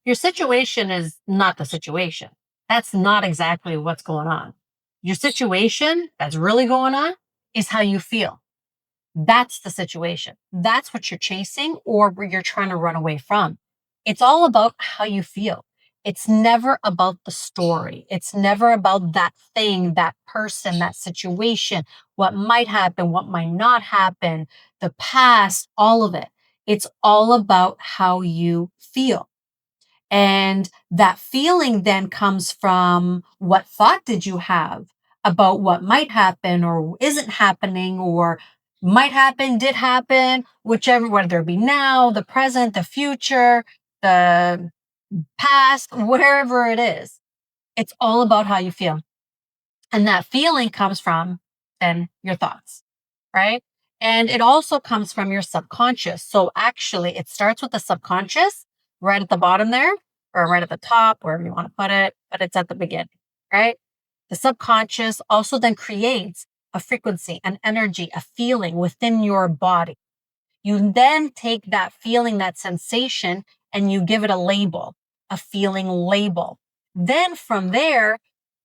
Your situation is not the situation. That's not exactly what's going on. Your situation that's really going on is how you feel. That's the situation. That's what you're chasing or where you're trying to run away from. It's all about how you feel. It's never about the story. It's never about that thing, that person, that situation, what might happen, what might not happen, the past, all of it. It's all about how you feel. And that feeling then comes from what thought did you have about what might happen or isn't happening or might happen, did happen, whichever, whether it be now, the present, the future, the past, wherever it is. It's all about how you feel. And that feeling comes from then your thoughts, right? And it also comes from your subconscious. So actually, it starts with the subconscious right at the bottom there, or right at the top, wherever you want to put it, but it's at the beginning, right? The subconscious also then creates a frequency, an energy, a feeling within your body. You then take that feeling, that sensation, and you give it a label, a feeling label. Then from there,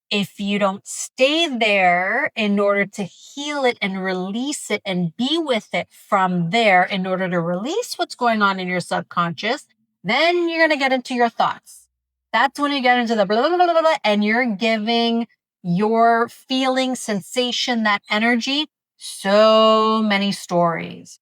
if you don't stay there in order to heal it and release it and be with it from there in order to release what's going on in your subconscious, then you're going to get into your thoughts. That's when you get into the blah, blah, blah, blah, blah, and you're giving your feeling, sensation, that energy, so many stories.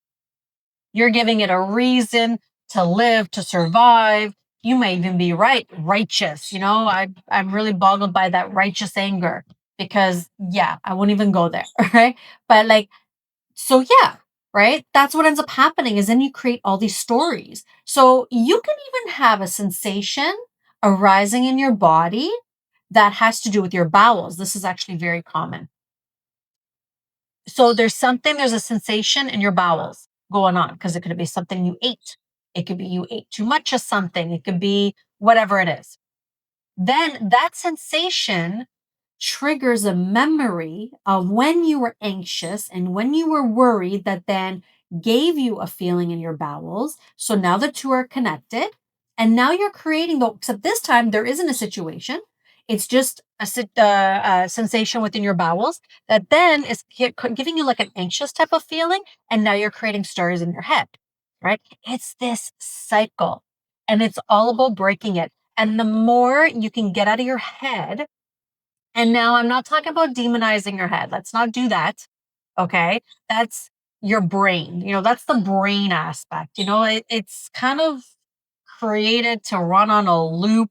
You're giving it a reason to live, to survive. You may even be righteous. I'm really boggled by that righteous anger because yeah, I won't even go there. Right. But so yeah, right. That's what ends up happening is then you create all these stories. So you can even have a sensation arising in your body that has to do with your bowels. This is actually very common. So there's a sensation in your bowels going on because it could be something you ate. It could be you ate too much of something. It could be whatever it is. Then that sensation triggers a memory of when you were anxious and when you were worried that then gave you a feeling in your bowels. So now the two are connected. And now you're creating except this time there isn't a situation. It's just a sensation within your bowels that then is giving you like an anxious type of feeling. And now you're creating stories in your head, right? It's this cycle and it's all about breaking it. And the more you can get out of your head, and now I'm not talking about demonizing your head. Let's not do that. Okay. That's your brain. That's the brain aspect. It's kind of created to run on a loop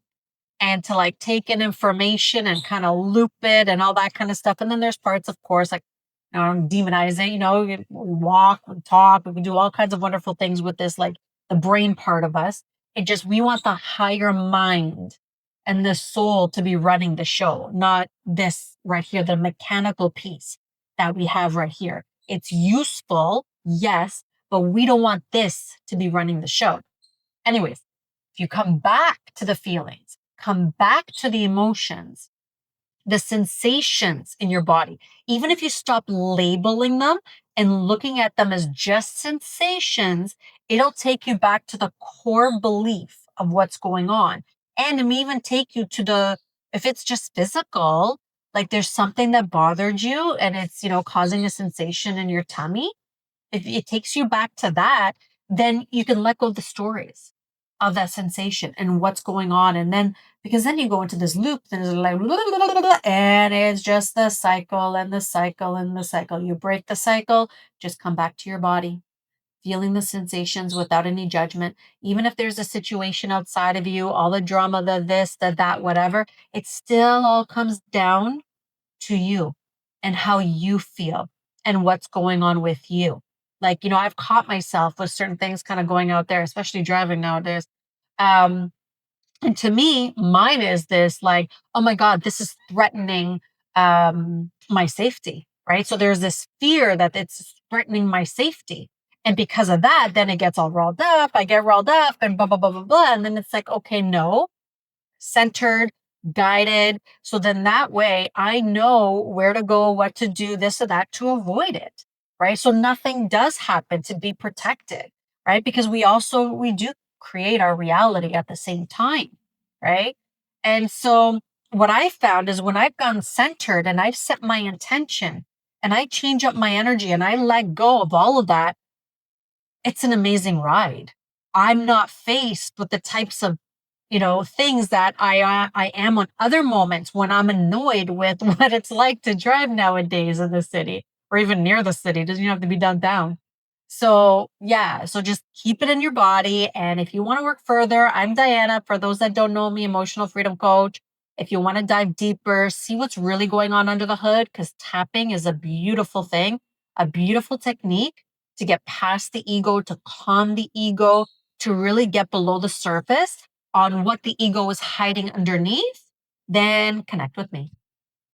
and to like take in information and kind of loop it and all that kind of stuff. And then there's parts, of course, like, demonize it. We walk, we talk, we can do all kinds of wonderful things with this, like the brain part of us. We want the higher mind and the soul to be running the show, not this right here, the mechanical piece that we have right here. It's useful, yes, but we don't want this to be running the show. Anyways, if you come back to the feelings, come back to the emotions, the sensations in your body, even if you stop labeling them and looking at them as just sensations, it'll take you back to the core belief of what's going on. And it may even take you to if it's just physical, like there's something that bothered you and it's, causing a sensation in your tummy. If it takes you back to that, then you can let go of the stories of that sensation and what's going on. And then, because then you go into this loop, then it's like, and it's just the cycle and the cycle and the cycle. You break the cycle, just come back to your body, feeling the sensations without any judgment. Even if there's a situation outside of you, all the drama, the this, the that, whatever, it still all comes down to you and how you feel and what's going on with you. Like, I've caught myself with certain things kind of going out there, especially driving nowadays. Um, and to me, mine is this like, oh my God, this is threatening my safety, right? So there's this fear that it's threatening my safety. And because of that, then it gets all riled up. I get riled up and blah, blah, blah, blah, blah. And then it's like, okay, no, centered, guided. So then that way I know where to go, what to do, this or that to avoid it. Right. So nothing does happen to be protected. Right. Because we do create our reality at the same time. right? And so what I found is when I've gone centered and I've set my intention and I change up my energy and I let go of all of that, it's an amazing ride. I'm not faced with the types of, things that I am on other moments when I'm annoyed with what it's like to drive nowadays in the city or even near the city. It doesn't even have to be downtown. So yeah, so just keep it in your body. And if you want to work further, I'm Diana. For those that don't know me, emotional freedom coach. If you want to dive deeper, see what's really going on under the hood, because tapping is a beautiful thing, a beautiful technique to get past the ego, to calm the ego, to really get below the surface on what the ego is hiding underneath, then connect with me.